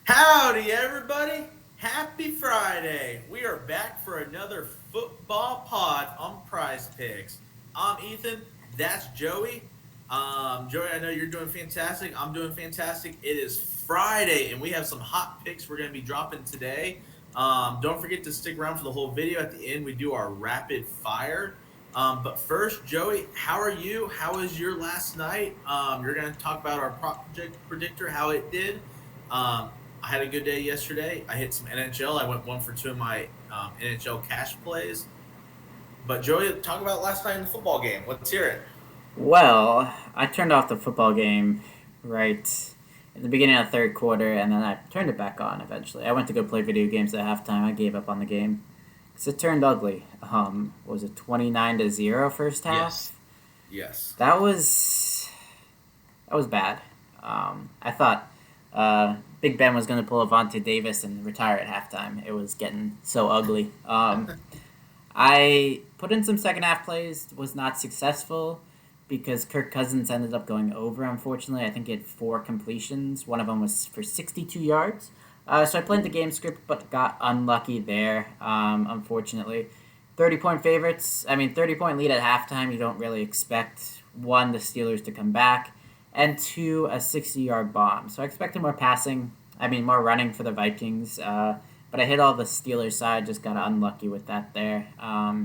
Howdy, everybody! Happy Friday! We are back for another football pod on Prize Picks. I'm Ethan. That's Joey. Joey, I know you're doing fantastic. I'm doing fantastic. It is Friday, and we have some hot picks we're going to be dropping today. Don't forget to stick around for the whole video. At the end, we do our rapid fire. But first, Joey, how are you? How was your last night? You're going to talk about our project predictor, how it did. I had a good day yesterday. I hit some NHL. I went 1 for 2 in my NHL cash plays. But Joey, talk about last night in the football game. Let's hear it. Well, I turned off the football game right at the beginning of the third quarter, and then I turned it back on eventually. I went to go play video games at halftime. I gave up on the game because it turned ugly. Was it 29-0 first Yes. half? Yes. That was bad. I thought Big Ben was going to pull a Vontae Davis and retire at halftime. It was getting so ugly. I put in some second half plays, was not successful because Kirk Cousins ended up going over, unfortunately. I think he had 4 completions. One of them was for 62 yards. So I played the game script, but got unlucky there, unfortunately. 30-point favorites. 30-point lead at halftime. You don't really expect, one, the Steelers to come back, and two, a 60-yard bomb. So I expected more running for the Vikings. But I hit all the Steelers side, just got unlucky with that there. I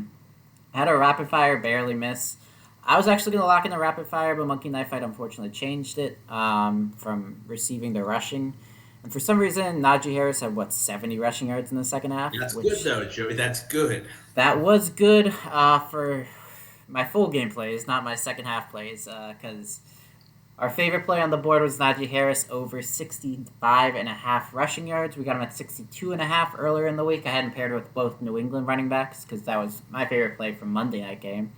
had a rapid fire, barely miss. I was actually going to lock in the rapid fire, but Monkey Knife Fight unfortunately changed it from receiving to rushing. And for some reason, Najee Harris had, 70 rushing yards in the second half, That's good, which though, Joey. That's good. that was good for my full game plays, not my second half plays, because our favorite play on the board was Najee Harris over 65.5 rushing yards. We got him at 62.5 earlier in the week. I hadn't paired with both New England running backs because that was my favorite play from Monday night game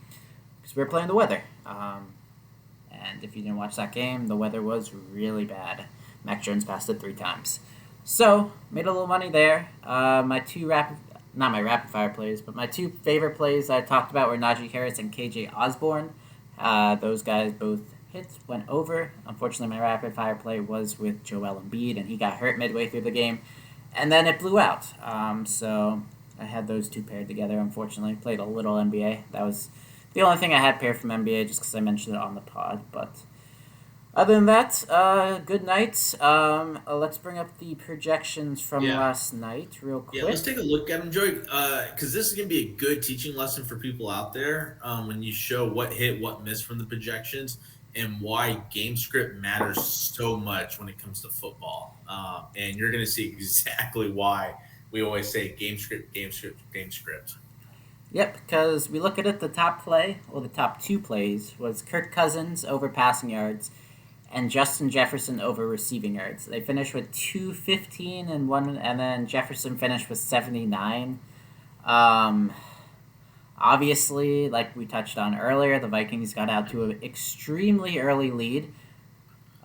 because we were playing the weather. And if you didn't watch that game, the weather was really bad. Mac Jones passed it 3 times. So, made a little money there. Not my rapid fire plays, but my two favorite plays I talked about were Najee Harris and KJ Osborne. Those guys both hits went over. Unfortunately, my rapid fire play was with Joel Embiid, and he got hurt midway through the game, and then it blew out. So I had those two paired together. Unfortunately, played a little NBA. That was the only thing I had paired from NBA, just because I mentioned it on the pod. But other than that, good night. Let's bring up the projections from Yeah. last night real Yeah, let's quick. take a look at them, Joey, because this is going to be a good teaching lesson for people out there when you show what hit, what missed from the projections, and why game script matters so much when it comes to football. And you're going to see exactly why we always say game script, game script, game script. Yep, because we look at it, the top play, or the top two plays, was Kirk Cousins over passing yards and Justin Jefferson over receiving yards. They finished with 215 and one, and then Jefferson finished with 79. Um, Obviously, like we touched on earlier, the Vikings got out to an extremely early lead.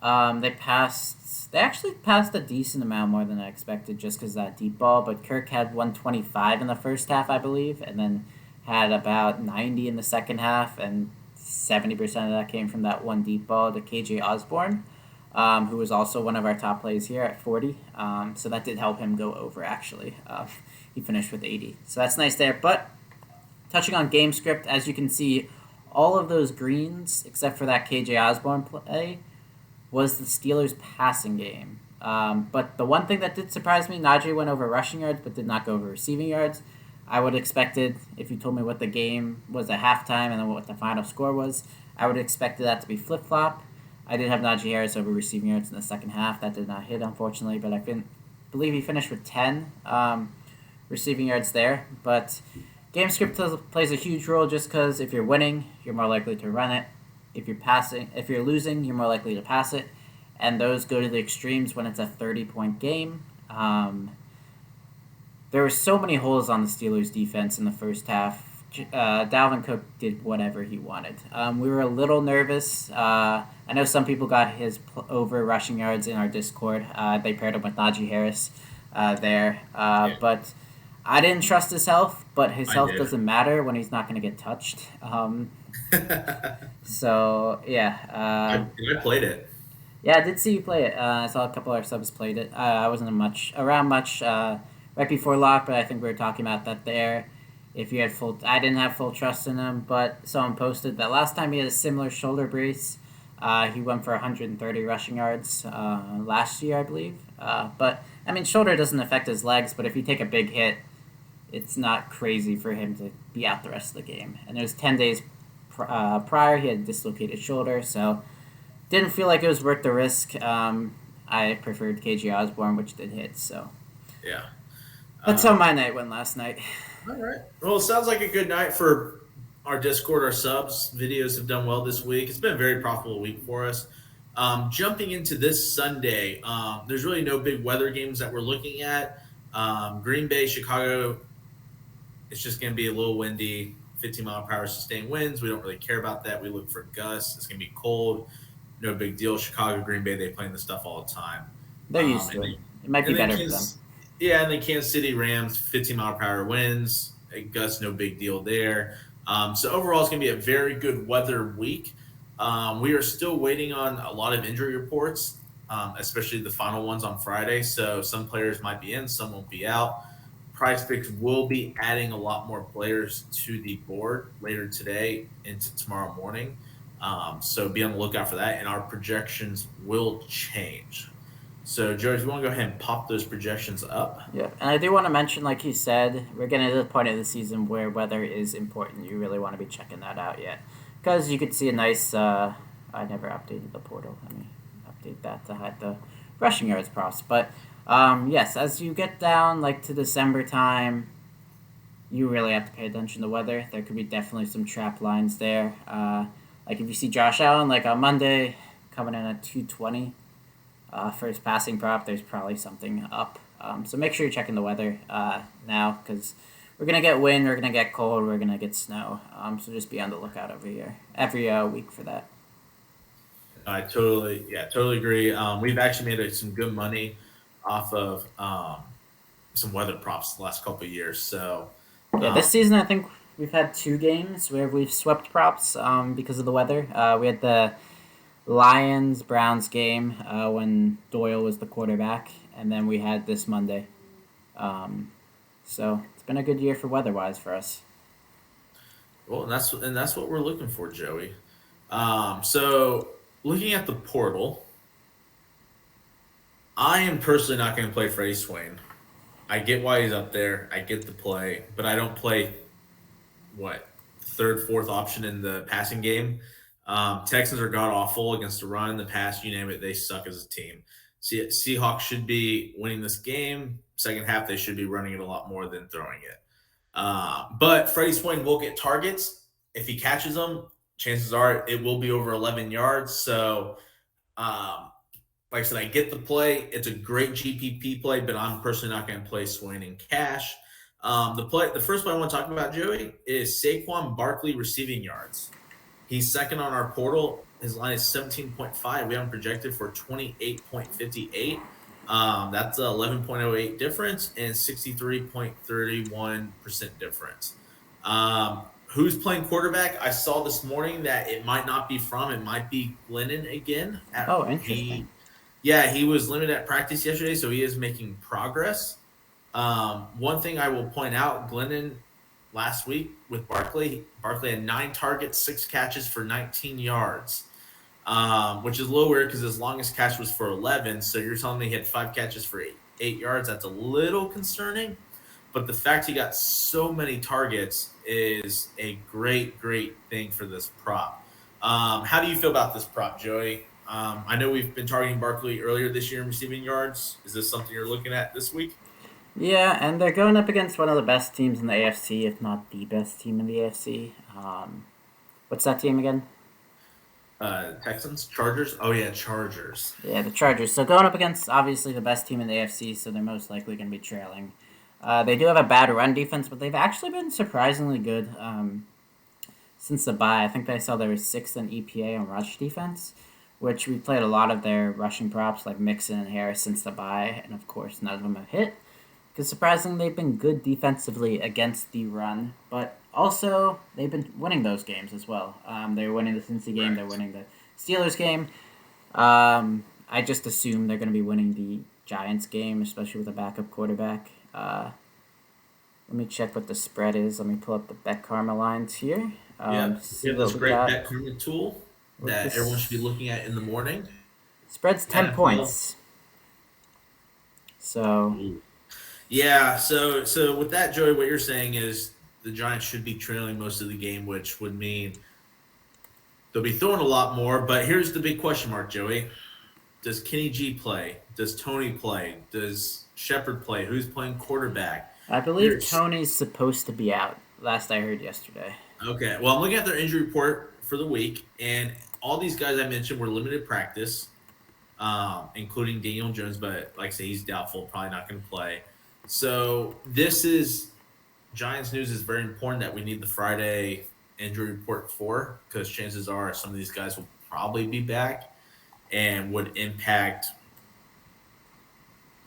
They passed. They actually passed a decent amount more than I expected, just because that deep ball. But Kirk had 125 in the first half, I believe, and then had about 90 in the second half, and 70% of that came from that one deep ball to KJ Osborne, who was also one of our top plays here at 40. So that did help him go over, actually. He finished with 80. So that's nice there. But touching on game script, as you can see, all of those greens, except for that KJ Osborne play, was the Steelers' passing game. But the one thing that did surprise me, Najee went over rushing yards but did not go over receiving yards. I would have expected, if you told me what the game was at halftime and then what the final score was, I would have expected that to be flip-flop. I did have Najee Harris over receiving yards in the second half. That did not hit, unfortunately, but believe he finished with 10 receiving yards there. But game script plays a huge role just because if you're winning, you're more likely to run it. If you're losing, you're more likely to pass it, and those go to the extremes when it's a 30-point game. There were so many holes on the Steelers' defense in the first half. Dalvin Cook did whatever he wanted. We were a little nervous. I know some people got his over rushing yards in our Discord. They paired him with Najee Harris there, Yeah, but I didn't trust his health. But his I health did. doesn't matter when he's not going to get touched. So yeah, I played it. Yeah, I did see you play it. I saw a couple of our subs played it. I wasn't around much right before lock, but I think we were talking about that there. If you had full, I didn't have full trust in him, but someone posted that last time he had a similar shoulder brace. He went for 130 rushing yards last year, I believe. But I mean, shoulder doesn't affect his legs, but if you take a big hit, it's not crazy for him to be out the rest of the game. And it was 10 days prior he had a dislocated shoulder, so didn't feel like it was worth the risk. I preferred KG Osborne, which did hit. So Yeah. that's how my night went last night. All right. Well, it sounds like a good night for our Discord. Our subs videos have done well this week. It's been a very profitable week for us. Jumping into this Sunday, there's really no big weather games that we're looking at. Green Bay, Chicago, it's just going to be a little windy, 15-mile-per-hour sustained winds. We don't really care about that. We look for gusts. It's going to be cold. No big deal. Chicago, Green Bay, they play in this stuff all the time. They're used to it. It might be better for them. Yeah, and the Kansas City Rams, 15-mile-per-hour winds. Gusts, no big deal there. So overall, it's going to be a very good weather week. We are still waiting on a lot of injury reports, especially the final ones on Friday. So some players might be in, some won't be out. Prizepicks will be adding a lot more players to the board later today into tomorrow morning. So be on the lookout for that, and our projections will change. So, Joe, if you want to go ahead and pop those projections up. Yeah, and I do want to mention, like you said, we're getting to the point of the season where weather is important. You really want to be checking that out yet. Because you could see a nice, I never updated the portal. Let me update that to hide the rushing yards props. But, yes, as you get down, like, to December time, you really have to pay attention to weather. There could be definitely some trap lines there. Like, if you see Josh Allen, like, on Monday, coming in at 220, for his passing prop, there's probably something up. So make sure you're checking the weather now, because we're going to get wind, we're going to get cold, we're going to get snow. So just be on the lookout every week for that. I totally agree. We've actually made some good money off of some weather props the last couple of years. So yeah, this season I think we've had 2 games where we've swept props because of the weather. We had the Lions-Browns game when Doyle was the quarterback, and then we had this Monday. So it's been a good year for weather-wise for us. Well, and that's what we're looking for, Joey. So looking at the portal, I am personally not going to play Freddie Swain. I get why he's up there. I get the play, but I don't play third, fourth option in the passing game. Texans are god awful against the run, the pass, you name it. They suck as a team. Seahawks should be winning this game. Second half, they should be running it a lot more than throwing it. But Freddie Swain will get targets. If he catches them, chances are it will be over 11 yards. So, like I said, I get the play. It's a great GPP play, but I'm personally not going to play Swain in cash. The first play I want to talk about, Joey, is Saquon Barkley receiving yards. He's second on our portal. His line is 17.5. We have him projected for 28.58. That's an 11.08 difference and 63.31% difference. Who's playing quarterback? I saw this morning that it might not be it might be Glennon again. Interesting. He was limited at practice yesterday, so he is making progress. One thing I will point out, Glennon last week with Barkley had 9 targets, 6 catches for 19 yards, which is a little weird because his longest catch was for 11. So you're telling me he had 5 catches for 8 yards. That's a little concerning. But the fact he got so many targets is a great thing for this prop. How do you feel about this prop, Joey? I know we've been targeting Barkley earlier this year in receiving yards. Is this something you're looking at this week? Yeah, and they're going up against one of the best teams in the AFC, if not the best team in the AFC. What's that team again? Texans? Chargers? Oh, yeah, Chargers. Yeah, the Chargers. So going up against, obviously, the best team in the AFC, so they're most likely going to be trailing. They do have a bad run defense, but they've actually been surprisingly good since the bye. I think they saw they were 6th in EPA on rush defense, which we played a lot of their rushing props like Mixon and Harris since the bye, and of course none of them have hit. Because surprisingly, they've been good defensively against the run, but also they've been winning those games as well. They're winning the Cincy game, they're winning the Steelers game. I just assume they're going to be winning the Giants game, especially with a backup quarterback. Let me check what the spread is. Let me pull up the Bet Karma lines here. Yep. We See have what this we great got. bet karma tool What that everyone should be this looking at in the morning. spread's 10 NFL. points. So Ooh. Yeah. So with that, Joey, what you're saying is the Giants should be trailing most of the game, which would mean they'll be throwing a lot more. But here's the big question mark, Joey. Does Kenny G play? Does Tony play? Does Shepard play? Who's playing quarterback? I believe There's Tony's supposed to be out. Last I heard yesterday. Okay. Well, I'm looking at their injury report for the week, and all these guys I mentioned were limited practice, including Daniel Jones. But like I say, he's doubtful, probably not going to play. So this is Giants news is very important that we need the Friday injury report for because chances are some of these guys will probably be back and would impact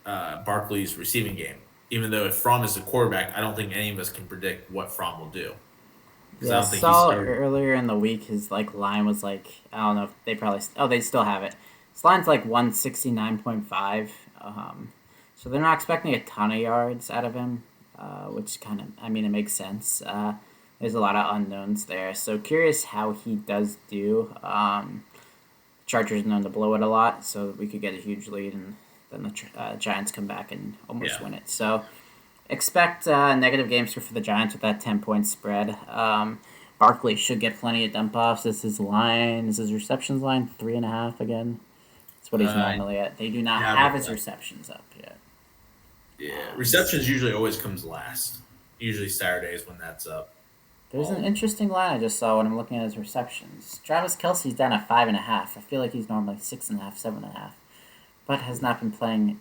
Barkley's receiving game. Even though if Fromm is the quarterback, I don't think any of us can predict what Fromm will do because I Yeah, I don't think he's saw started. earlier in the week his line was like I don't know if they probably they still have it. His line's like 169.5. So they're not expecting a ton of yards out of him, which kind of it makes sense. There's a lot of unknowns there, so curious how he does do. Chargers known to blow it a lot, so we could get a huge lead and then the Giants come back and almost Yeah. win it. So expect negative game script for the Giants with that 10-point spread. Barkley should get plenty of dump offs. This is line. Is his receptions line 3.5 again? That's what he's Uh, normally at. They do not yeah, have but his receptions up yet. yeah, Um, receptions usually always comes last. Usually Saturdays when that's up. there's an All interesting line I just saw when I'm looking at his receptions. Travis Kelsey's down at 5.5. I feel like he's normally 6.5, 7.5, but has not been playing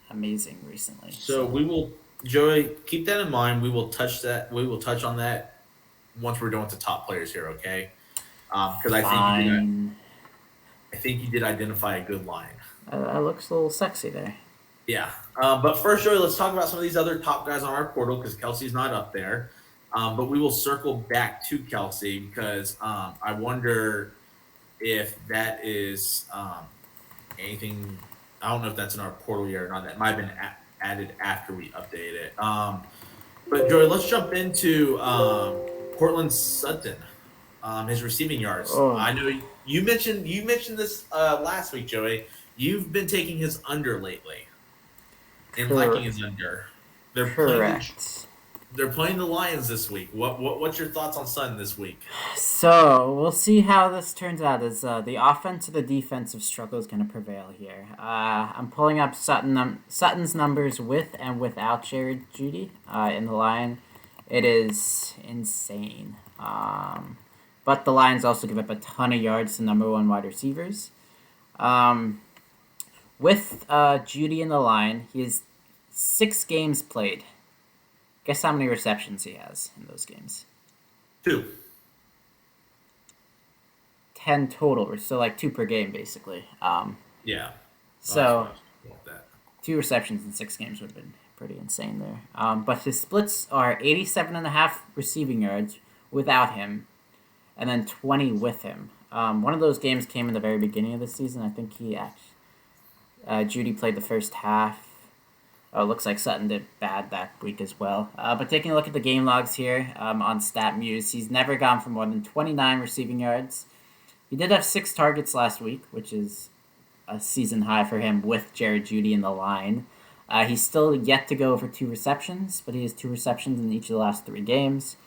amazing recently. so So we will, Joey, keep that in mind. We will touch that. We will touch on that once we're done with the top players here. Okay, because fine. I think you did identify a good line. Looks a little sexy there. Yeah. But first, Joey, let's talk about some of these other top guys on our portal because Kelsey's not up there. But we will circle back to Kelsey because I wonder if that is anything. I don't know if that's in our portal yet or not. That might have been added after we updated it. But Joey, let's jump into Portland Sutton. His receiving yards. Oh, I know you mentioned this last week, Joey. You've been taking his under lately and liking cor- his under. They're playing the correct. they're playing the Lions this week. What's your thoughts on Sutton this week? So we'll see how this turns out. As the offense or the defensive struggle is going to prevail here. I'm pulling up Sutton's numbers with and without Jared Judy in the line. It is insane. But the Lions also give up a ton of yards to number one wide receivers. Um, with Judy in the line, he has 6 games played. Guess how many receptions he has in those games? Two. 10 total, so like 2 per game, basically. Yeah. Oh, that's So what I was about that. 2 receptions in 6 games would have been pretty insane there. But his splits are 87.5 receiving yards without him, and then 20 with him. One of those games came in the very beginning of the season. I think Judy played the first half. Oh, it looks like Sutton did bad that week as well. But taking a look at the game logs here on StatMuse, he's never gone for more than 29 receiving yards. He did have 6 targets last week, which is a season high for him with Jared Judy in the line. He's still yet to go over 2 receptions, but he has 2 receptions in each of the last 3 games.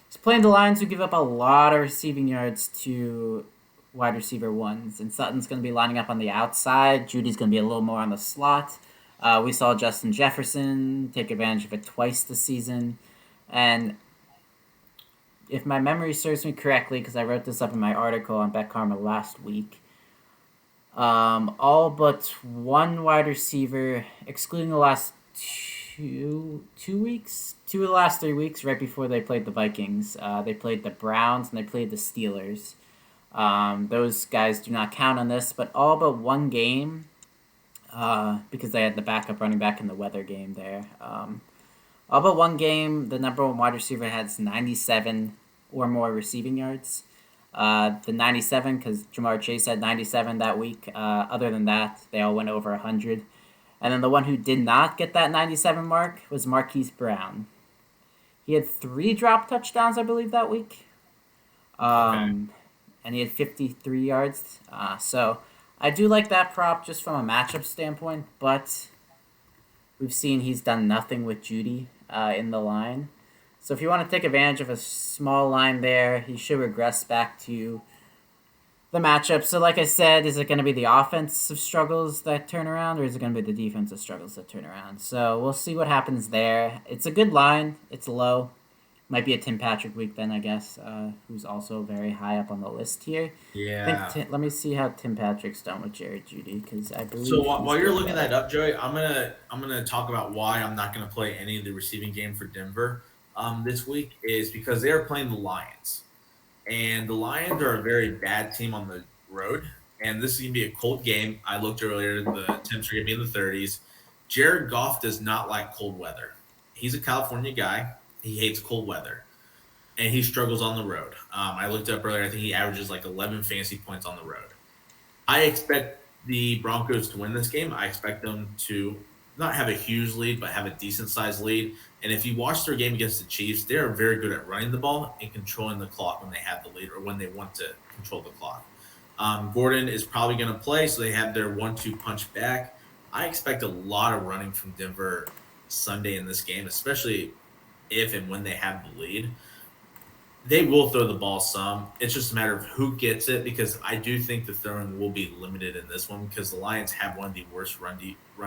He's playing the Lions who give up a lot of receiving yards to wide receiver ones, and Sutton's going to be lining up on the outside. Judy's going to be a little more on the slot. We saw Justin Jefferson take advantage of it twice this season, and if my memory serves me correctly, because I wrote this up in my article on Bet Karma last week, all but one wide receiver, excluding the last two weeks, 2 of the last 3 weeks, right before they played the Vikings. They played the Browns and they played the Steelers. Those guys do not count on this, but all but one game, because they had the backup running back in the weather game there. All but one game, the number one wide receiver has 97 or more receiving yards. The 97, because Jamar Chase had 97 that week. Other than that, they all went over 100. And then the one who did not get that 97 mark was Marquise Brown. He had 3 drop touchdowns, I believe, that week. Okay. And he had 53 yards. So I do like that prop just from a matchup standpoint, but we've seen he's done nothing with Judy in the line. So if you want to take advantage of a small line there, he should regress back to the matchup. So like I said, is it going to be the offensive struggles that turn around, or is it going to be the defensive struggles that turn around? So we'll see what happens there. It's a good line. It's low. Might be a Tim Patrick week then, I guess, who's also very high up on the list here. Yeah. Let me see how Tim Patrick's done with Jared Judy, because I So believe he's while you're doing looking that better. up, Joey, I'm gonna talk about why I'm not gonna play any of the receiving game for Denver this week is because they are playing the Lions, and the Lions are a very bad team on the road, and this is gonna be a cold game. I looked earlier; the temps are gonna be in the 30s. Jared Goff does not like cold weather. He's a California guy. He hates cold weather, and he struggles on the road. I looked up earlier. I think he averages like 11 fantasy points on the road. I expect the Broncos to win this game. I expect them to not have a huge lead, but have a decent sized lead. And if you watch their game against the Chiefs, they are very good at running the ball and controlling the clock when they have the lead or when they want to control the clock. Gordon is probably going to play, so they have their 1-2 punch back. I expect a lot of running from Denver Sunday in this game, especially if and when they have the lead. They will throw the ball some. It's just a matter of who gets it because I do think the throwing will be limited in this one because the Lions have one of the worst run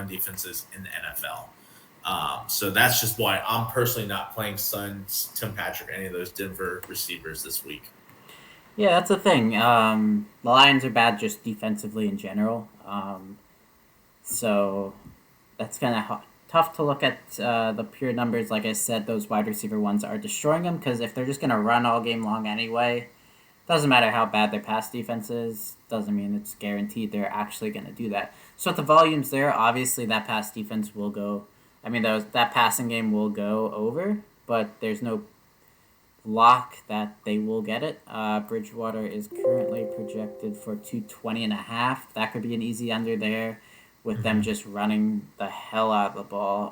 defenses in the NFL. So that's just why I'm personally not playing Suns, Tim Patrick, or any of those Denver receivers this week. Yeah, that's the thing. The Lions are bad just defensively in general. So that's kind of tough to look at the pure numbers. Like I said, those wide receiver ones are destroying them because if they're just going to run all game long anyway, doesn't matter how bad their pass defense is, doesn't mean it's guaranteed they're actually going to do that. So if the volume's there, obviously that pass defense will go. I mean, that passing game will go over, but there's no lock that they will get it. Bridgewater is currently projected for 220.5. That could be an easy under there with them Mhm. just running the hell out of the ball.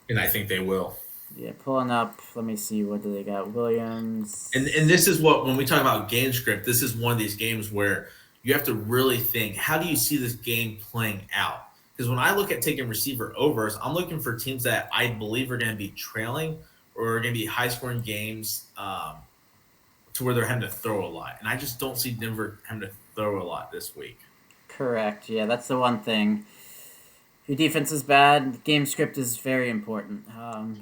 And I think they will. Yeah, pulling up. Let me see. What do they got? And Williams. this is what when we talk about game script, this is one of these games where you have to really think, how do you see this game playing out? Because when I look at taking receiver overs, I'm looking for teams that I believe are going to be trailing or are going to be high scoring games to where they're having to throw a lot. And I just don't see Denver having to throw a lot this week. Correct. Yeah, that's the one thing. If your defense is bad, game script is very important.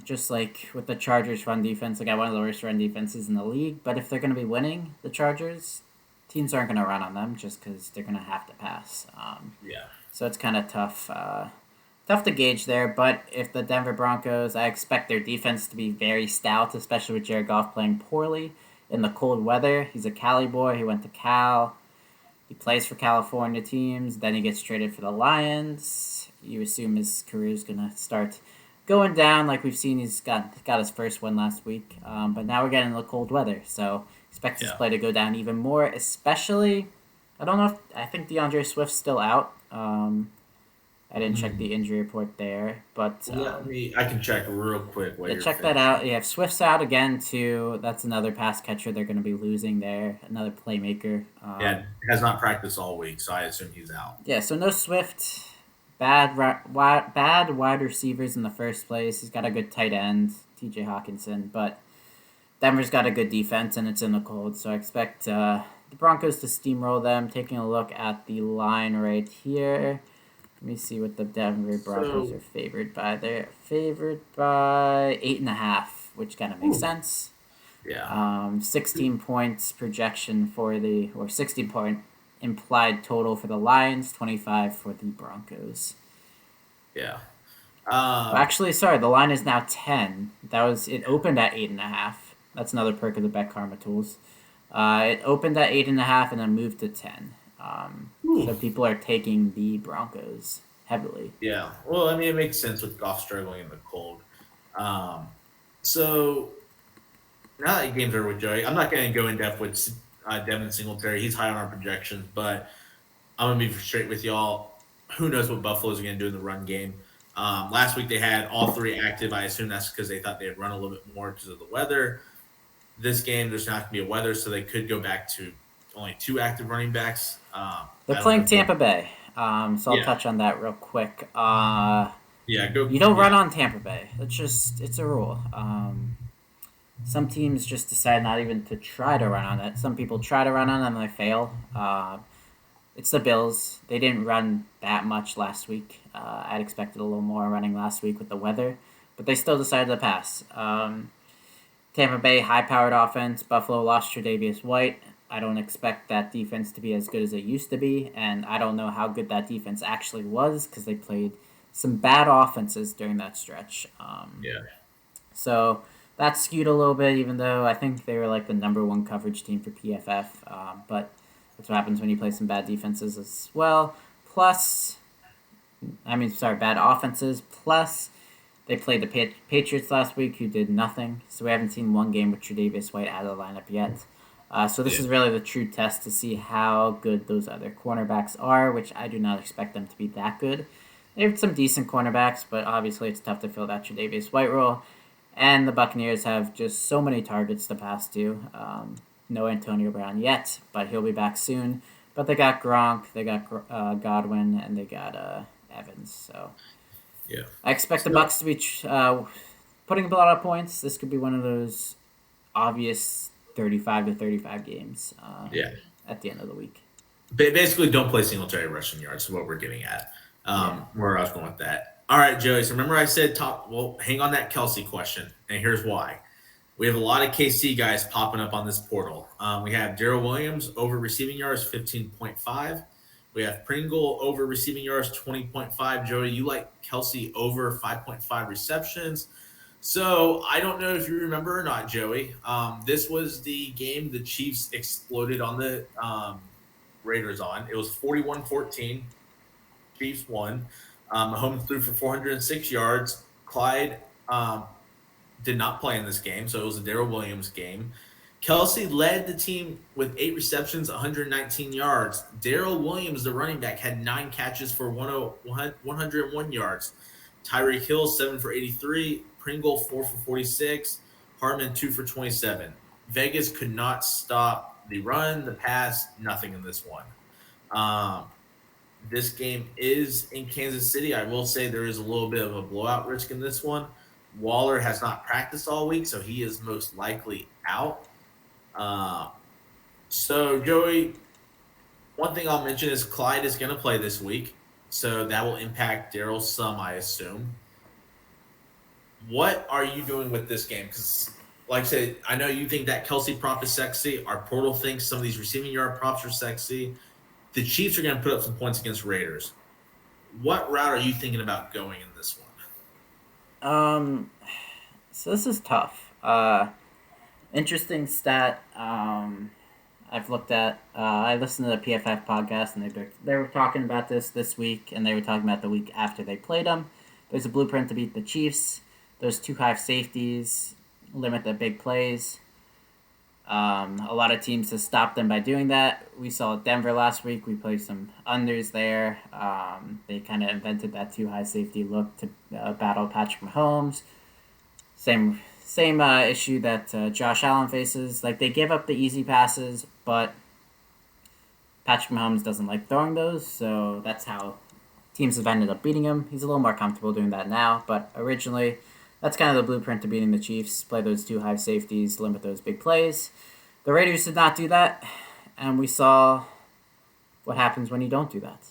Just like with the Chargers' run defense, they got one of the worst run defenses in the league. But if they're going to be winning, the Chargers, teams aren't going to run on them just because they're going to have to pass. Yeah. So it's kind of tough. Tough to gauge there, but if the Denver Broncos, I expect their defense to be very stout, especially with Jared Goff playing poorly in the cold weather. He's a Cali boy. He went to Cal. He plays for California teams. Then he gets traded for the Lions. You assume his career is going to start going down, like we've seen. He's got his first win last week. But now we're getting the cold weather, so expect his Yeah. play to go down even more. Especially, I don't know if I think DeAndre Swift's still out. I didn't check the injury report there, but I can check real quick what yeah, you're check that thinking. out. Yeah, if Swift's out again too, that's another pass catcher they're going to be losing there. Another playmaker. Yeah, has not practiced all week, so I assume he's out. Yeah, so no Swift. Bad wide receivers in the first place. He's got a good tight end, T.J. Hawkinson, but Denver's got a good defense and it's in the cold, so I expect the Broncos to steamroll them. Taking a look at the line right here. Let me see what the Denver Broncos So, are favored by. They're favored by 8.5, which kind of makes ooh, sense. yeah, 16 points projection for or 60-point implied total for the Lions, 25 for the Broncos. yeah. Well, Um, actually, sorry, the line is now 10. It opened at 8.5. That's another perk of the Bet Karma tools. It opened at 8.5 and then moved to 10. So ooh, people are taking the Broncos heavily. yeah. Well, I mean, it makes sense with golf struggling in the cold. Um, so now that games are with Joey, I'm not going to go in depth with Devin Singletary. He's high on our projections, but I'm gonna be straight with y'all. Who knows what Buffalo's going to do in the run game? Last week they had all three active. I assume that's because they thought they'd run a little bit more because of the weather. This game, there's not going to be a weather, so they could go back to only 2 active running backs. They're playing Tampa Bay, so I'll touch on that real quick. You don't run on Tampa Bay. It's a rule. Some teams just decide not even to try to run on it. Some people try to run on it and they fail. It's the Bills. They didn't run that much last week. I'd expected a little more running last week with the weather, but they still decided to pass. Tampa Bay, high-powered offense. Buffalo lost Tre'Davious White. I don't expect that defense to be as good as it used to be, and I don't know how good that defense actually was because they played some bad offenses during that stretch. So that skewed a little bit, even though I think they were like the number 1 coverage team for PFF. But that's what happens when you play some bad defenses as well. Bad offenses. Plus, they played the Patriots last week, who did nothing. So we haven't seen one game with Tre'Davious White out of the lineup yet. So this is really the true test to see how good those other cornerbacks are, which I do not expect them to be that good. They have some decent cornerbacks, but obviously it's tough to fill that Tre'Davious White role. And the Buccaneers have just so many targets to pass to. No Antonio Brown yet, but he'll be back soon. But they got Gronk, they got Godwin, and they got Evans. So I expect the Bucs to be putting up a lot of points. This could be one of those obvious 35-35 games at the end of the week. Basically, don't play Singletary rushing yards is what we're getting at. Where I was going with that. All right, Joey. So remember I said hang on that Kelsey question, and here's why. We have a lot of KC guys popping up on this portal. We have Darrell Williams over receiving yards, 15.5. We have Pringle over receiving yards, 20.5. Joey, you like Kelsey over 5.5 receptions. So I don't know if you remember or not, Joey. This was the game the Chiefs exploded on the Raiders on. It was 41-14. Chiefs won. Mahomes threw for 406 yards. Clyde did not play in this game, so it was a Darrell Williams game. Kelsey led the team with 8 receptions, 119 yards. Darrell Williams, the running back, had 9 catches for 101 yards. Tyreek Hill, 7 for 83. Pringle, 4 for 46. Hartman, 2 for 27. Vegas could not stop the run, the pass, nothing in this one. This game is in Kansas City. I will say there is a little bit of a blowout risk in this one. Waller has not practiced all week, so he is most likely out. So, Joey, one thing I'll mention is Clyde is going to play this week, so that will impact Darrell some, I assume. What are you doing with this game? Because, like I said, I know you think that Kelsey prop is sexy. Our portal thinks some of these receiving yard props are sexy. The Chiefs are going to put up some points against Raiders. What route are you thinking about going in this one? So this is tough. Interesting stat. I've looked at. I listened to the PFF podcast, and they were talking about this week, and they were talking about the week after they played them. There's a blueprint to beat the Chiefs. Those 2 high safeties limit the big plays. A lot of teams have stopped them by doing that. We saw Denver last week. We played some unders there. They kind of invented that 2 high safety look to battle Patrick Mahomes. Same issue that Josh Allen faces. Like, they give up the easy passes, but Patrick Mahomes doesn't like throwing those, so that's how teams have ended up beating him. He's a little more comfortable doing that now, but originally, that's kind of the blueprint to beating the Chiefs. Play those 2 high safeties, limit those big plays. The Raiders did not do that, and we saw what happens when you don't do that.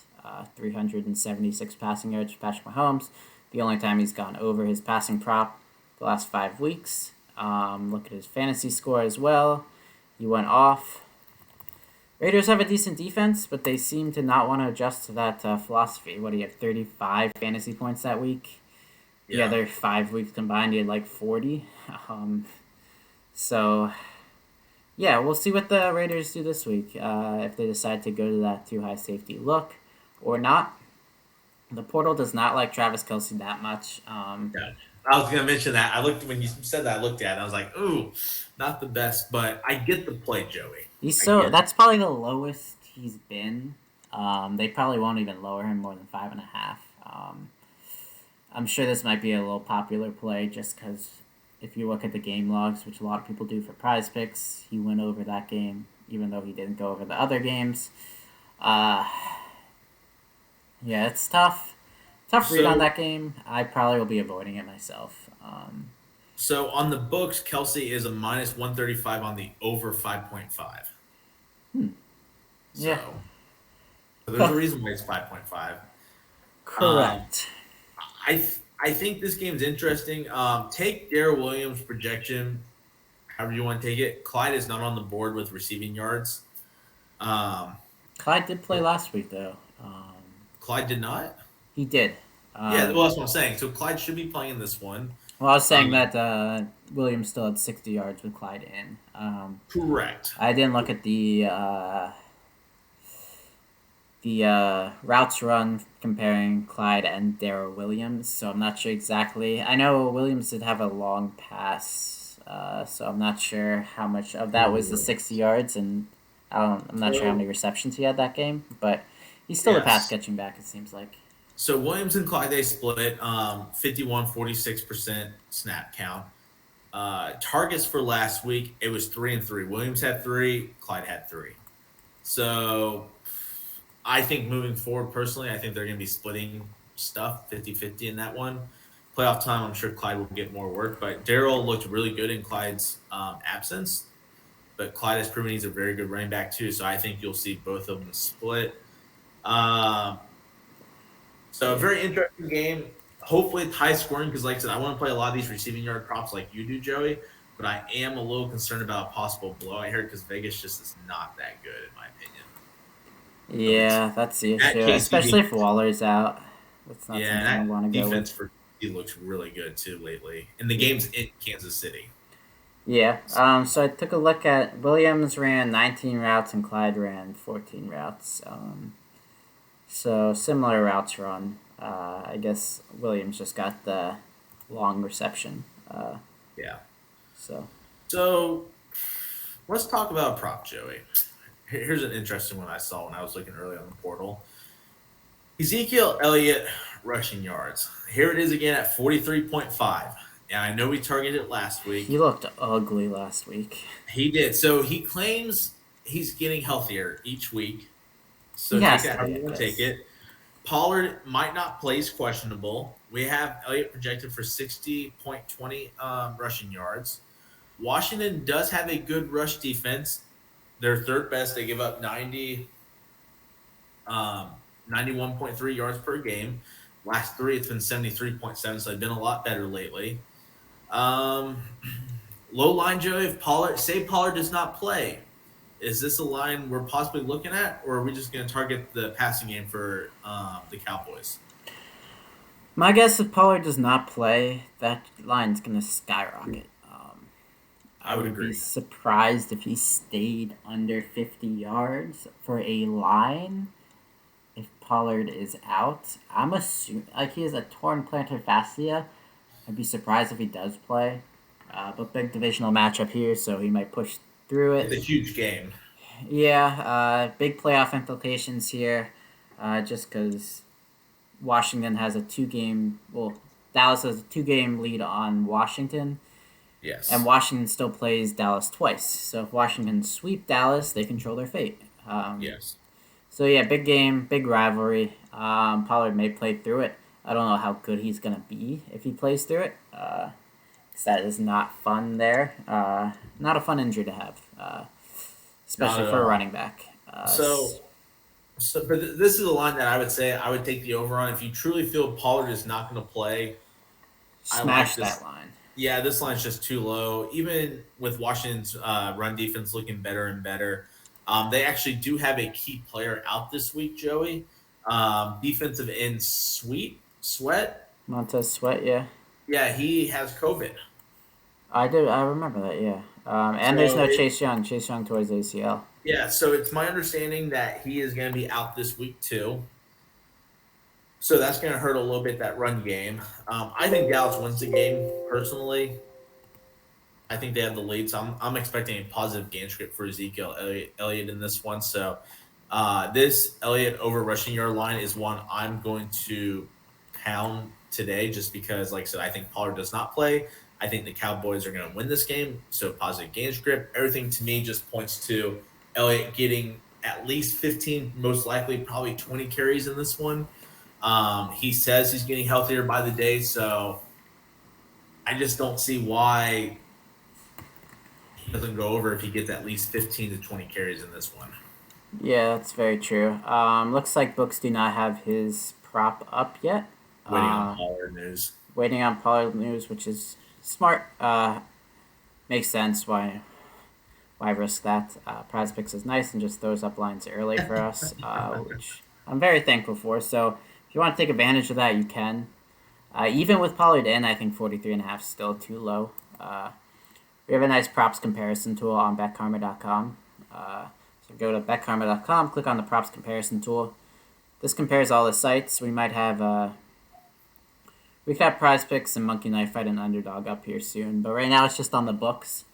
376 passing yards for Patrick Mahomes. The only time he's gone over his passing prop the last 5 weeks. Look at his fantasy score as well. He went off. Raiders have a decent defense, but they seem to not want to adjust to that philosophy. What do you have, 35 fantasy points that week? The other 5 weeks combined, he had like 40. So, yeah, we'll see what the Raiders do this week. If they decide to go to that 2 high safety look or not. The portal does not like Travis Kelce that much. I was gonna mention that. I looked when you said that. I looked at it. I was like, "Ooh, not the best," but I get the play, Joey. He's I so get it. that's probably the lowest he's been. They probably won't even lower him more than 5.5. I'm sure this might be a little popular play just because if you look at the game logs, which a lot of people do for Prize Picks, he went over that game even though he didn't go over the other games. Uh, yeah, it's tough. Tough read on So, that game. I probably will be avoiding it myself. so on the books, Kelsey is a minus 135 on the over 5.5. Hmm, yeah, So, there's a reason why it's 5.5. Um, correct. I think this game's interesting. Take Darrell Williams' projection, however you want to take it. Clyde is not on the board with receiving yards. Um, Clyde did play last week though. Clyde did not. He did. Yeah, well, that's what I'm saying. So Clyde should be playing this one. Well, I was saying Um, that Williams still had 60 yards with Clyde in. Correct. I didn't look at the routes run comparing Clyde and Darrell Williams, so I'm not sure exactly. I know Williams did have a long pass, so I'm not sure how much of that was the 60 yards, and I'm not sure how So many receptions he had that game, but he's still a pass yes. catching back, it seems like. So Williams and Clyde they split 51 46% snap count. Targets for last week it was 3 and 3. Williams had 3, Clyde had 3. So I think moving forward, personally, I think they're going to be splitting stuff 50-50 in that one. Playoff time, I'm sure Clyde will get more work, but Darrell looked really good in Clyde's absence. But Clyde has proven he's a very good running back too, so I think you'll see both of them split. Um, so a Yeah. very interesting game. Hopefully it's high scoring because, like I said, I want to play a lot of these receiving yard props like you do, Joey. But I am a little concerned about a possible blowout here because Vegas just is not that good in my opinion. Yeah, that's the That issue, KC especially game, if Waller's out. That's not yeah, something I that want to go with. defense for he looks really good too lately, and the game's in Kansas City. Yeah. So I took a look at Williams ran 19 routes and Clyde ran 14 routes. So similar routes run. I guess Williams just got the long reception. Yeah. So So let's talk about a prop, Joey. Here's an interesting one I saw when I was looking early on the portal. Ezekiel Elliott rushing yards. Here it is again at 43.5. And I know we targeted it last he week. looked ugly last week. He did. So he claims he's getting healthier each week. He So take has that to how be, you I want to take guess. it. Pollard might not play, he's questionable. We have Elliott projected for 60.20 rushing yards. Washington does have a good rush defense. They're third best. They give up 91.3 yards per game. Last three, it's been 73.7, so they've been a lot better lately. Um, Low line, Joe, if Pollard does not play, is this a line we're possibly looking at, or are we just going to target the passing game for the Cowboys? My guess if Pollard does not play, that line's gonna skyrocket. I I would would be agree. surprised if he stayed under 50 yards for a line if Pollard is out. I'm assuming like he has a torn plantar fascia. I'd be surprised if he does play. But big divisional matchup here, so he might push through It's it. a huge game. Yeah, big playoff implications here, just because Washington has a two-game. Well, Dallas has a two-game lead on Washington, and Yes. Washington still plays Dallas twice. So if Washington sweep Dallas, they control their fate. Yes. So yeah, big game, big rivalry. Pollard may play through it. I don't know how good he's gonna be if he plays through it. 'Cause that is not fun there. Not a fun injury to have, Not especially at for a all. running back. So, but this is a line that I would say I would take the over on. If you truly feel Pollard is not going to play, I like Smash that this. line. Yeah, this line's just too low. Even with Washington's run defense looking better and better, they actually do have a key player out this week, Joey. Defensive end Sweat. Montez Sweat, yeah. Yeah, he has COVID. I did. I remember that. Yeah. And there's So no Chase Young. Chase Young towards ACL. yeah, so it's my understanding that he is going to be out this week too. So that's going to hurt a little bit that run game. I think Dallas wins the game personally. I think they have the lead, so I'm expecting a positive game script for Ezekiel Elliott in this one. So this Elliott over rushing yard line is one I'm going to pound today, just because, like I said, I think Pollard does not play. I think the Cowboys are going to win this game. So positive game script. Everything to me just points to Elliott getting at least 15, most likely probably 20 carries in this one. He says he's getting healthier by the day, so I just don't see why he doesn't go over if he gets at least 15 to 20 carries in this one. Yeah, that's very true. Looks like books do not have his prop up yet. Waiting on Pollard news. Waiting on Pollard news, which is smart. Makes sense why risk that. Prizepicks is nice and just throws up lines early for us, which I'm very thankful for. So if you want to take advantage of that, you can. Even with Pollard in, I think 43.5 is still too low. We have a nice props comparison tool on betkarma.com. So go to betkarma.com, click on the props comparison tool. This compares all the sites. We might have we could have Prizepicks and Monkey Knife Fight and Underdog up here soon, but right now it's just on the books.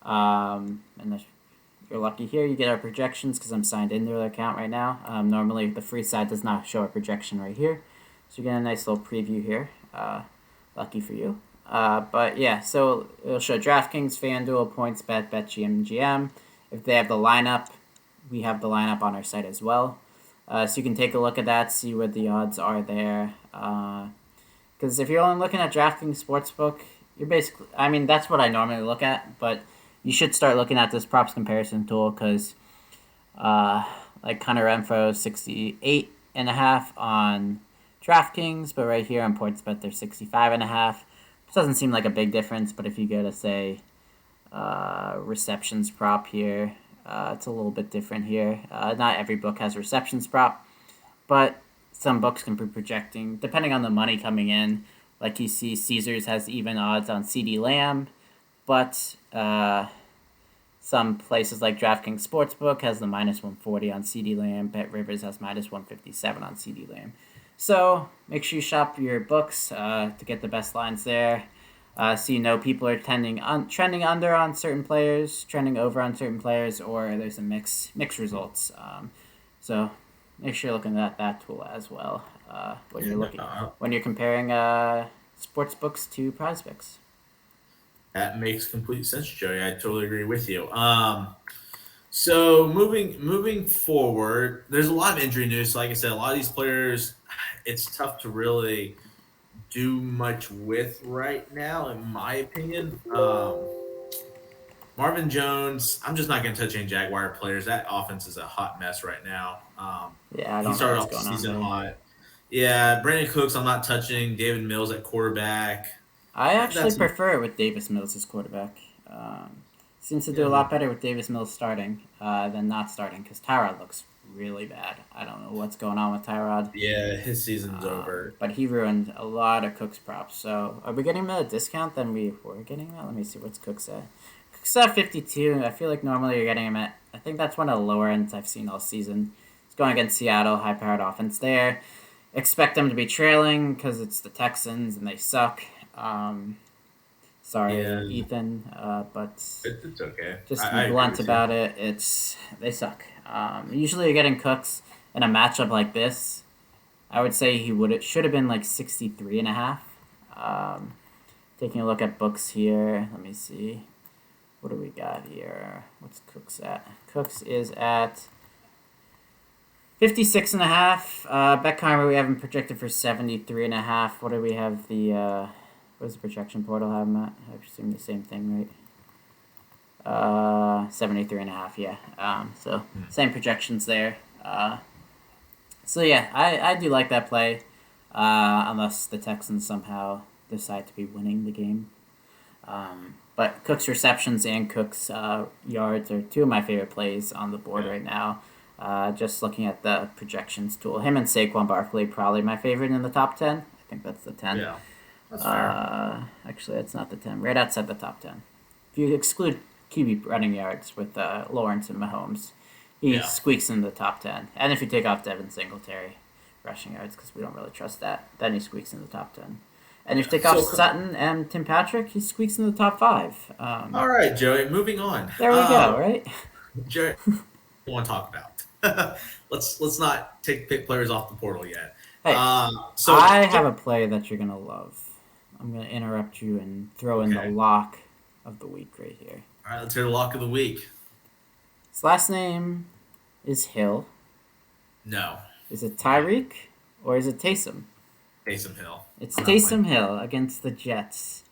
And if you're lucky here, you get our projections because I'm signed into the account right now. Normally the free side does not show a projection right here, so you get a nice little preview here. Lucky for you. But yeah, so it'll show DraftKings, FanDuel, PointsBet, BetGM, GM. If they have the lineup, we have the lineup on our site as well. So you can take a look at that, see what the odds are there. Because if you're only looking at DraftKings Sportsbook, you're basically, I mean, that's what I normally look at, but you should start looking at this props comparison tool because like Hunter Renfro 68.5 on DraftKings, but right here on PointsBet they're 65.5. It doesn't seem like a big difference, but if you go to say receptions prop here, it's a little bit different here. Not every book has receptions prop, but some books can be projecting, depending on the money coming in. Like you see, Caesars has even odds on CD Lamb, but some places like DraftKings Sportsbook has the minus 140 on CD Lamb. Bet Rivers has minus 157 on CD Lamb. So make sure you shop your books to get the best lines there. So you know people are trending under on certain players, trending over on certain players, or there's a mixed results. So make sure you're looking at that tool as well when you're comparing sports books to Prizepicks. That makes complete sense, Joey. I totally agree with you. So moving forward, there's a lot of injury news. So like I said, a lot of these players, it's tough to really do much with right now, in my opinion. Marvin Jones, I'm just not going to touch any Jaguar players. That offense is a hot mess right now. Yeah, I don't he started know off what's the going season on hot. Yeah, Brandon Cooks, I'm not touching. David Mills at quarterback. I actually prefer it with Davis Mills as quarterback. Seems to do a lot better with Davis Mills starting than not starting because Tyrod looks really bad. I don't know what's going on with Tyrod. Yeah, his season's over. But he ruined a lot of Cook's props. So are we getting him at a discount than we were getting him at? Let me see, what's Cook's at? Cook's at 52. I feel like normally you're getting him at, I think that's one of the lower ends I've seen all season. He's going against Seattle, high-powered offense there. Expect them to be trailing because it's the Texans and they suck. Sorry, Ethan, but it's okay. Just to be blunt about it, they suck. Usually you're getting Cooks in a matchup like this. I would say it should have been like 63.5. Taking a look at books here, let me see. What do we got here? What's Cooks at? Cooks is at 56.5. Betkarma we have him projected for 73.5. What do we have what does the projection portal have him at? I assume the same thing, right? 73.5, yeah. So same projections there. So yeah, I do like that play, unless the Texans somehow decide to be winning the game. But Cook's receptions and Cook's yards are two of my favorite plays on the board right now. Just looking at the projections tool, him and Saquon Barkley probably my favorite in the top 10. I think that's the 10. Yeah. That's fair. Actually, that's not the 10. Right outside the top 10. If you exclude QB running yards with Lawrence and Mahomes, he squeaks in the top 10. And if you take off Devin Singletary, rushing yards because we don't really trust that. Then he squeaks in the top 10. And if you take So, off Sutton and Tim Patrick, he squeaks in the top 5. all right, Joey. Moving on. There we go, right? Joey, I want to talk about. let's not pick players off the portal yet. Hey, So I have a play that you're going to love. I'm going to interrupt you and throw in the lock of the week right here. All right, let's hear the lock of the week. His last name is Hill. No. Is it Tyreek or is it Taysom? Taysom Hill. It's Taysom Hill against the Jets.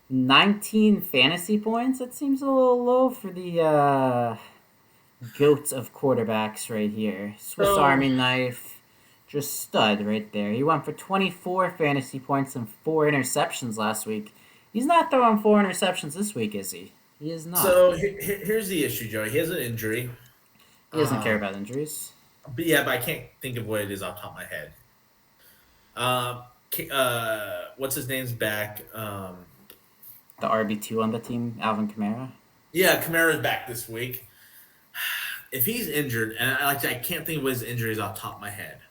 19 fantasy points? That seems a little low for the goats of quarterbacks right here. Swiss Army knife. Just stud right there. He went for 24 fantasy points and 4 interceptions last week. He's not throwing 4 interceptions this week, is he? He is not. So here's the issue, Joey. He has an injury. He doesn't care about injuries. But I can't think of what it is off the top of my head. What's his name's back? The RB2 on the team, Alvin Kamara. Yeah, Kamara's back this week. If he's injured, and I can't think of what his injury is off the top of my head.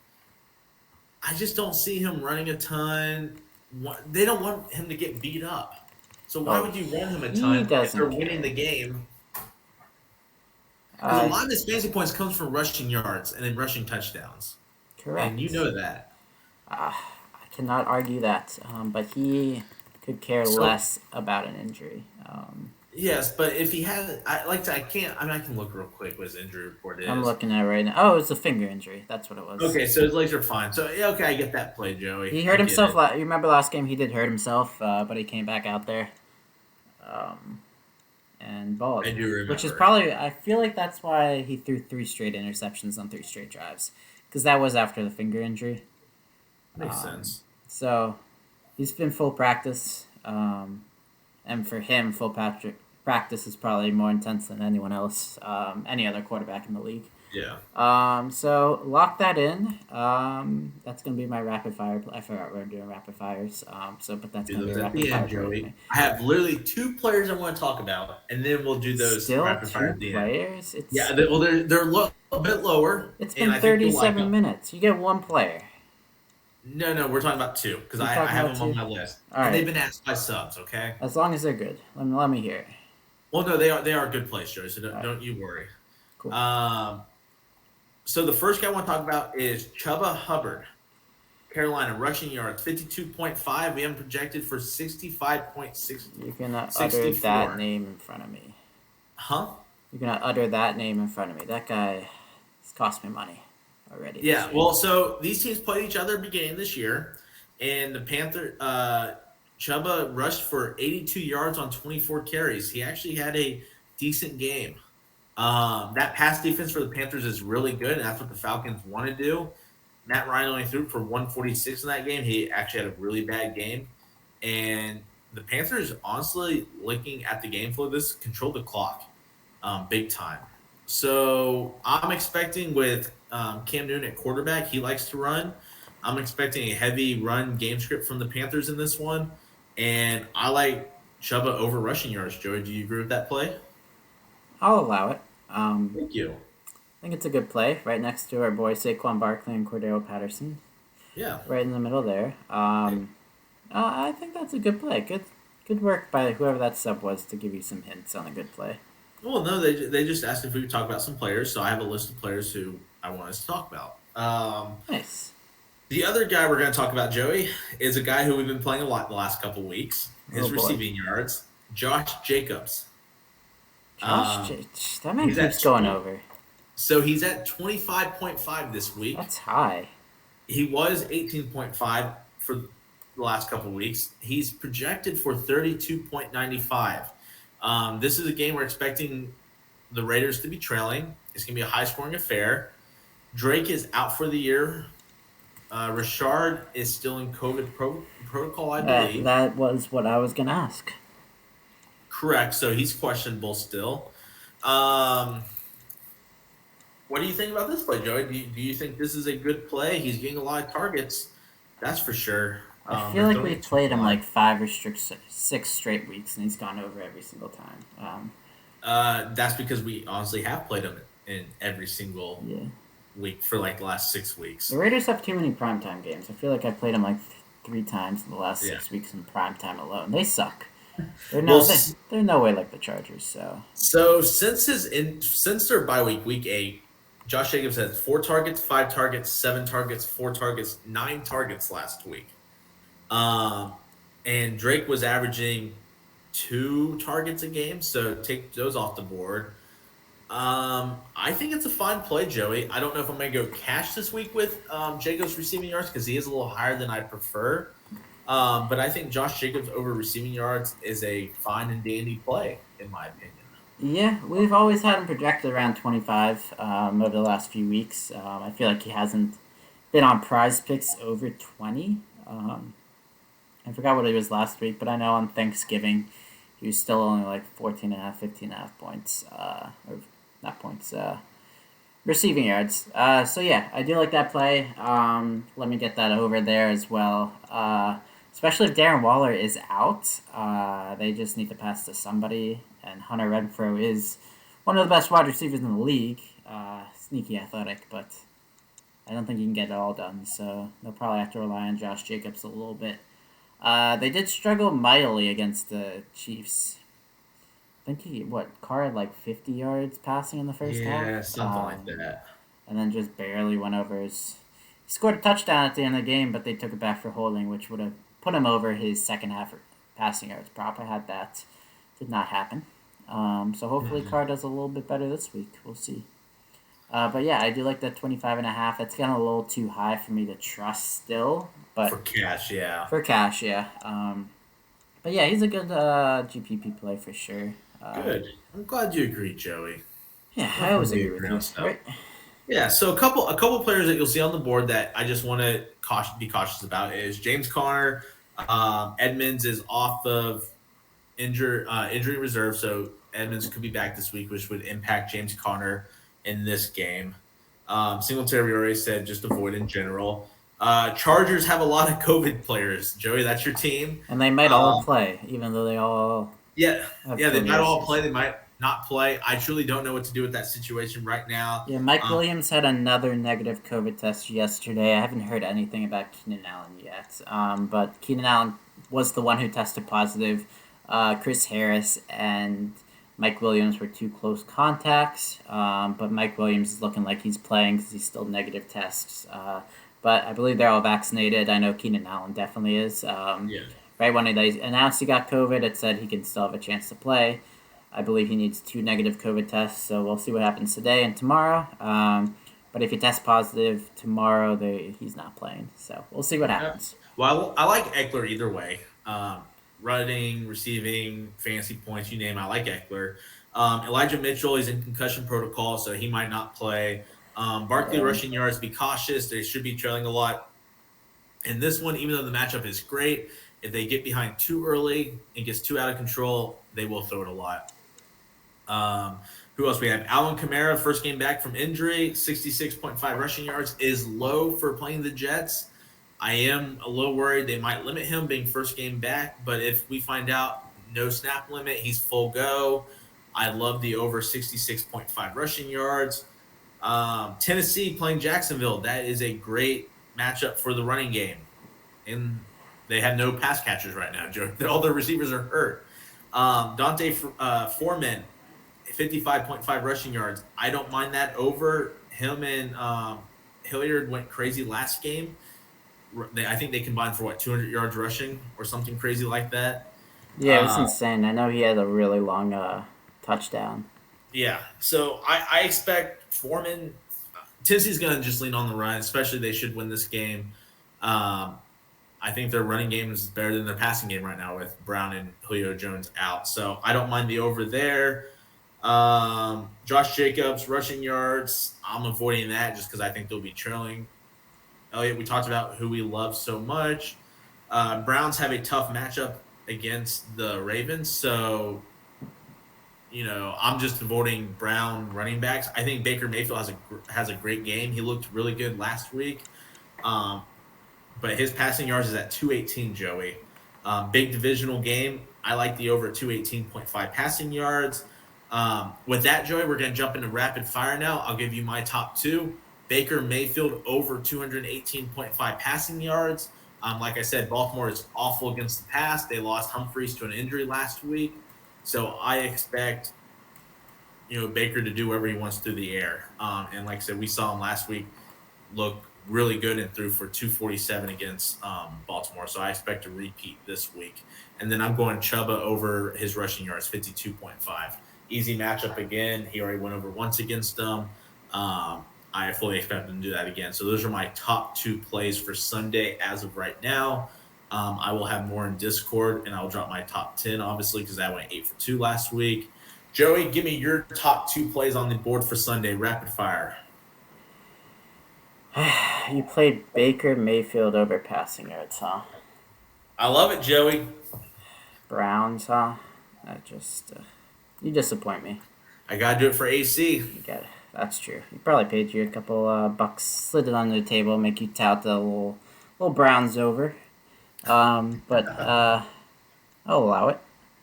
I just don't see him running a ton. They don't want him to get beat up. So why would you run him a ton if they're winning the game? Because a lot of his fantasy points comes from rushing yards and then rushing touchdowns. Correct. And you know that. I cannot argue that. But he could care less about an injury. Yes, but if he has, I can look real quick what his injury report is. I'm looking at it right now. Oh, it's a finger injury. That's what it was. Okay, so his legs are fine. So, I get that play, Joey. He hurt himself. You remember last game? He did hurt himself, but he came back out there and balled. I do remember. Which is probably, I feel like that's why he threw 3 straight interceptions on 3 straight drives. Because that was after the finger injury. Makes sense. So, he's been full practice. And for him, full practice is probably more intense than anyone else, any other quarterback in the league. Yeah. So lock that in. That's gonna be my rapid fire. I forgot we were doing rapid fires. But that's gonna be rapid fire. Joey. I have literally 2 players I want to talk about, and then we'll do those rapid fire at the end. Players? They're a bit lower. It's been 37 minutes. You get 1 player. No, we're talking about 2 because I have them on my list. All right. And they've been asked by subs, okay? As long as they're good. Let me hear it. Well, no, they are good plays, Joey, so don't you worry. Cool. So the first guy I want to talk about is Chubb Hubbard. Carolina, rushing yards, 52.5. We have him projected for 65.6. You're going to utter that name in front of me. Huh? You're going to utter that name in front of me. That guy has cost me money already. Yeah, well, so these teams played each other beginning this year, and the Chubb rushed for 82 yards on 24 carries. He actually had a decent game. That pass defense for the Panthers is really good, and that's what the Falcons want to do. Matt Ryan only threw for 146 in that game. He actually had a really bad game. And the Panthers, honestly, looking at the game flow, this control the clock big time. So I'm expecting with Cam Newton at quarterback, he likes to run. I'm expecting a heavy run game script from the Panthers in this one. And I like Chubb over rushing yards. Joey, do you agree with that play? I'll allow it. Thank you. I think it's a good play right next to our boys Saquon Barkley and Cordero Patterson. Yeah. Right in the middle there. I think that's a good play. Good work by whoever that sub was to give you some hints on a good play. Well, no, they just asked if we could talk about some players, so I have a list of players who I want us to talk about. Nice. The other guy we're going to talk about, Joey, is a guy who we've been playing a lot the last couple weeks. His receiving yards, Josh Jacobs. That man keeps going over. So he's at 25.5 this week. That's high. He was 18.5 for the last couple of weeks. He's projected for 32.95. This is a game we're expecting the Raiders to be trailing. It's going to be a high-scoring affair. Drake is out for the year. Richard is still in COVID protocol, I believe. That was what I was going to ask. Correct. So he's questionable still. What do you think about this play, Joey? Do you think this is a good play? He's getting a lot of targets. That's for sure. I feel like we played him like 5 or 6 straight weeks, and he's gone over every single time. That's because we honestly have played him in every single week for like the last 6 The weeks. Raiders have too many primetime games. I feel like I played them like 3 times in the last Yeah. 6 weeks in primetime alone. They suck. Well, They're no way like the Chargers. so since their bye week, week 8, Josh Jacobs has 4 targets, 5 targets, 7 targets, 4 targets, 9 targets last week. Um, and Drake was averaging 2 targets a game, so take those off the board. I think it's a fine play, Joey. I don't know if I'm going to go cash this week with Jacobs receiving yards because he is a little higher than I prefer. But I think Josh Jacobs over receiving yards is a fine and dandy play, in my opinion. Yeah, we've always had him projected around 25 over the last few weeks. I feel like he hasn't been on prize picks over 20. I forgot what he was last week, but I know on Thanksgiving he was still only like 14 and a half, 15 and a half points, or not points, receiving yards. So yeah, I do like that play. Let me get that over there as well. Especially if Darren Waller is out, they just need to pass to somebody, and Hunter Renfrow is one of the best wide receivers in the league. Sneaky athletic, but I don't think he can get it all done. So they'll probably have to rely on Josh Jacobs a little bit. They did struggle mightily against the Chiefs. I think Carr had like 50 yards passing in the first half. Yeah, something like that. And then just barely went over his. He scored a touchdown at the end of the game, but they took it back for holding, which would have put him over his second half passing yards prop. I had that. Did not happen. So hopefully Carr does a little bit better this week. We'll see. But yeah, I do like that 25.5. That's getting a little too high for me to trust still. But For cash, yeah. for cash, yeah. But yeah, he's a good GPP play for sure. Good. I'm glad you agree, Joey. Yeah, I always agree with you. Stuff. Right? Yeah, so a couple players that you'll see on the board that I just want to be cautious about is James Conner. Edmonds is off of injury reserve, so Edmonds could be back this week, which would impact James Conner in this game. Singletary, we already said, just avoid in general. Chargers have a lot of COVID players. Joey, that's your team. And they might all play, even though they all Yeah, have they COVID might all issues. play. They might not play. I truly don't know what to do with that situation right now. Yeah, Mike Williams had another negative COVID test yesterday. I haven't heard anything about Keenan Allen yet. But Keenan Allen was the one who tested positive. Chris Harris and Mike Williams were 2 close contacts. But Mike Williams is looking like he's playing because he's still negative tests. But I believe they're all vaccinated. I know Keenan Allen definitely is. Yeah. Right when they announced he got COVID, it said he can still have a chance to play. I believe he needs 2 negative COVID tests, so we'll see what happens today and tomorrow. But if he tests positive tomorrow, he's not playing. So we'll see what happens. Well, I like Eckler either way. Running, receiving, fantasy points, you name it. I like Eckler. Elijah Mitchell is in concussion protocol, so he might not play. Barkley rushing yards, be cautious. They should be trailing a lot. And this one, even though the matchup is great, if they get behind too early and gets too out of control, they will throw it a lot. Who else we have? Alvin Kamara, first game back from injury, 66.5 rushing yards is low for playing the Jets. I am a little worried they might limit him being first game back, but if we find out no snap limit, he's full go. I love the over 66.5 rushing yards. Tennessee playing Jacksonville. That is a great matchup for the running game. And they have no pass catchers right now, Joe. All their receivers are hurt. Dante Foreman, 55.5 rushing yards. I don't mind that over. Him and Hilliard went crazy last game. I think they combined for 200 yards rushing or something crazy like that. Yeah, it was insane. I know he had a really long touchdown. Yeah, so I expect Foreman. Tennessee's going to just lean on the run, especially they should win this game. I think their running game is better than their passing game right now with Brown and Julio Jones out. So I don't mind the over there. Josh Jacobs, rushing yards. I'm avoiding that just because I think they'll be trailing. Elliott, we talked about who we love so much. Browns have a tough matchup against the Ravens. So, I'm just avoiding Brown running backs. I think Baker Mayfield has a great game. He looked really good last week. But his passing yards is at 218, Joey. Big divisional game. I like the over 218.5 passing yards. With that, Joey, we're going to jump into rapid fire now. I'll give you my top 2. Baker Mayfield over 218.5 passing yards. Like I said, Baltimore is awful against the pass. They lost Humphreys to an injury last week. So I expect, Baker to do whatever he wants through the air. And like I said, we saw him last week look really good and threw for 247 against Baltimore. So I expect to repeat this week. And then I'm going Chubb over his rushing yards, 52.5. Easy matchup again. He already went over once against them. I fully expect him to do that again. So those are my top 2 plays for Sunday as of right now. I will have more in Discord, and I'll drop my top 10, obviously, because I went 8 for 2 last week. Joey, give me your top 2 plays on the board for Sunday, rapid fire. You played Baker Mayfield over passing yards, huh? I love it, Joey. Browns, huh? You disappoint me. I gotta do it for AC. You get it. That's true. He probably paid you a couple bucks, slid it under the table, make you tout the little Browns over. But I'll allow it.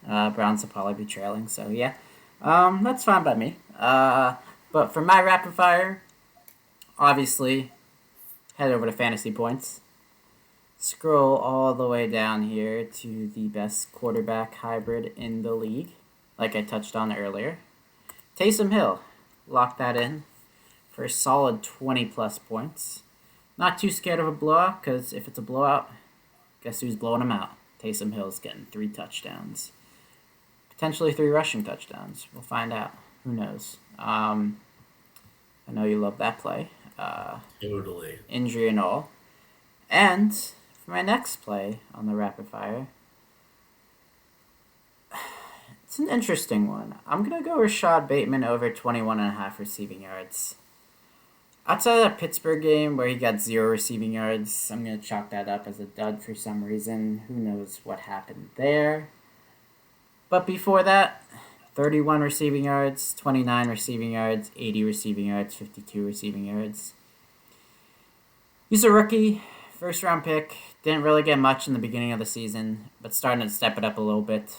Browns will probably be trailing, so yeah. That's fine by me. But for my rapid fire, obviously, head over to Fantasy Points. Scroll all the way down here to the best quarterback hybrid in the league, like I touched on earlier. Taysom Hill. Lock that in for a solid 20-plus points. Not too scared of a blowout, because if it's a blowout, guess who's blowing him out? Taysom Hill's getting 3 touchdowns. Potentially 3 rushing touchdowns. We'll find out. Who knows? I know you love that play. Totally. Injury and all. And for my next play on the rapid fire, it's an interesting one. I'm going to go Rashad Bateman over 21.5 receiving yards. Outside of that Pittsburgh game where he got 0 receiving yards, I'm going to chalk that up as a dud for some reason. Who knows what happened there. But before that, 31 receiving yards, 29 receiving yards, 80 receiving yards, 52 receiving yards. He's a rookie, first-round pick. Didn't really get much in the beginning of the season, but starting to step it up a little bit.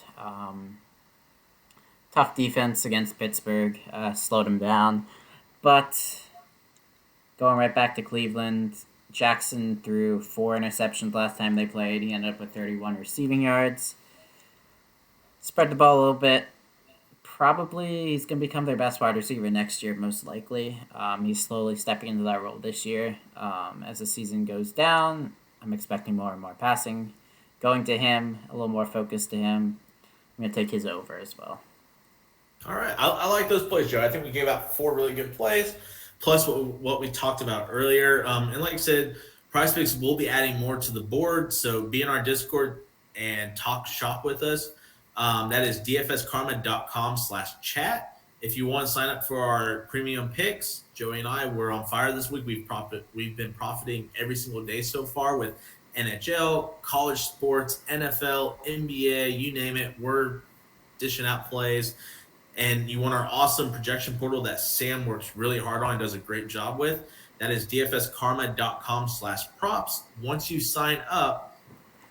Tough defense against Pittsburgh, slowed him down. But going right back to Cleveland, Jackson threw 4 interceptions last time they played. He ended up with 31 receiving yards. Spread the ball a little bit. Probably he's going to become their best wide receiver next year, most likely. He's slowly stepping into that role this year. As the season goes down, I'm expecting more and more passing. Going to him, a little more focus to him. I'm going to take his over as well. All right. I like those plays, Joe. I think we gave out 4 really good plays, plus what we talked about earlier. And like I said, Prizepicks will be adding more to the board, so be in our Discord and talk shop with us. That is dfskarma.com/chat. If you want to sign up for our premium picks, Joey and I, we're on fire this week. We've been profiting every single day so far with NHL, college sports, NFL, NBA, you name it. We're dishing out plays. And you want our awesome projection portal that Sam works really hard on and does a great job with. That is dfskarma.com/props. Once you sign up,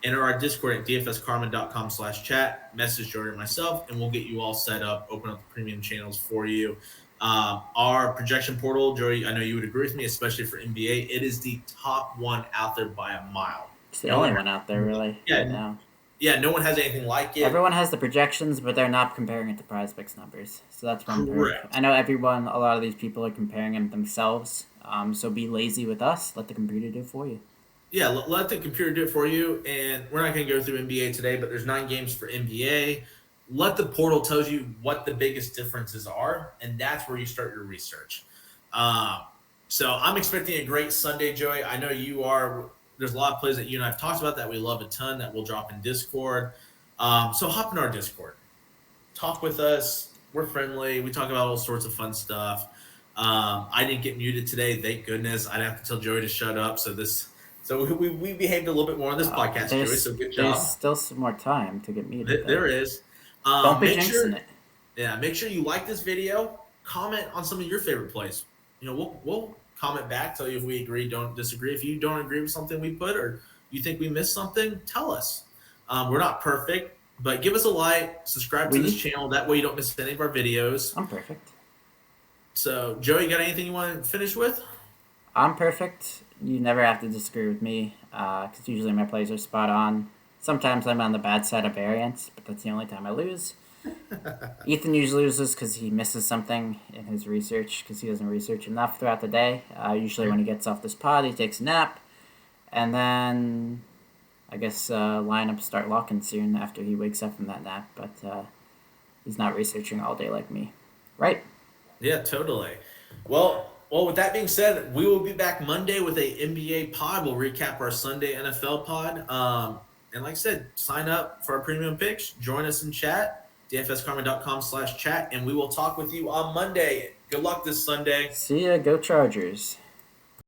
enter our Discord at dfskarma.com/chat, message Jordan and myself, and we'll get you all set up, open up the premium channels for you. Our projection portal, Joey, I know you would agree with me, especially for NBA, it is the top one out there by a mile. It's the only one out there, really. Yeah. Right now. Yeah, no one has anything like it. Everyone has the projections, but they're not comparing it to Prizepicks numbers. So that's one Correct. I know a lot of these people are comparing them themselves. So be lazy with us. Let the computer do it for you. Yeah, let the computer do it for you. And we're not going to go through NBA today, but there's 9 games for NBA. Let the portal tell you what the biggest differences are, and that's where you start your research. So I'm expecting a great Sunday, Joey. I know you are. There's a lot of plays that you and I have talked about that we love a ton that we'll drop in Discord. So hop in our Discord. Talk with us. We're friendly. We talk about all sorts of fun stuff. I didn't get muted today, thank goodness. I'd have to tell Joey to shut up. So we behaved a little bit more on this podcast, Joey. So good job. There's still some more time to get muted. There is. Don't be jinxing it. Yeah, make sure you like this video. Comment on some of your favorite plays. We'll comment back, tell you if we agree, don't disagree. If you don't agree with something we put or you think we missed something, tell us. We're not perfect, but give us a like, subscribe to this channel. That way you don't miss any of our videos. I'm perfect. So, Joey, you got anything you want to finish with? I'm perfect. You never have to disagree with me because usually my plays are spot on. Sometimes I'm on the bad side of variance, but that's the only time I lose. Ethan usually loses because he misses something in his research because he doesn't research enough throughout the day. Usually, when he gets off this pod, he takes a nap, and then I guess lineups start locking soon after he wakes up from that nap. But he's not researching all day like me, right? Yeah, totally. Well, with that being said, we will be back Monday with a NBA pod. We'll recap our Sunday NFL pod. And like I said, sign up for our premium picks. Join us in chat, dfskarma.com/chat, and we will talk with you on Monday. Good luck this Sunday. See ya, go Chargers.